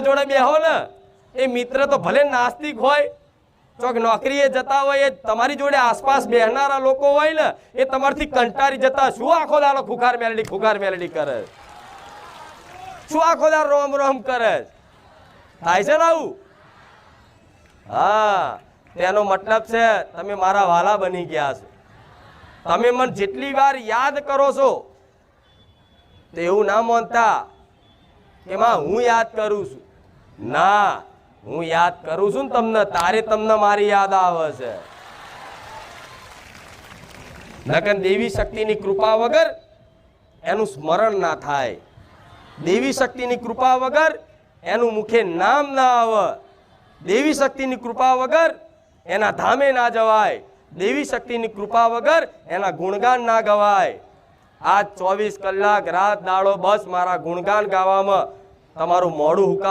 જોડે બેહો ને, એ મિત્ર તો ભલે નાસ્તિક હોય, ચોક નોકરીએ જતા હોય, એ તમારી જોડે આસપાસ બેહનારા લોકો હોય ને, એ તમારથી કંટાળી જતા શું આખો દાડો ખુખાર મેલડી કરે, શું આખો દાડો રોમ રોમ કરે, થાય છે ને આવું? હા, તેનો મતલબ છે તમે મારા વાલા બની ગયા છો. તમે મને જેટલી વાર યાદ કરો છો તો એવું ના માનતા કે માં હું યાદ કરું છું. ના, હું યાદ કરું છું ને તમને, તારે તમને મારી યાદ આવે છે. નકર દેવી શક્તિની કૃપા વગર એનું સ્મરણ ના થાય, દેવી શક્તિની કૃપા વગર એનું મુખે નામ ના આવે, દેવી શક્તિની કૃપા વગર એના ધામે ના જવાય, દેવી શક્તિની કૃપા વગર એના ગુણગાન ના ગવાય. આજ 24 કલાક રાત દાડો બસ મારા ગુણગાન ગાવામાં તમારું મોઢું હુકા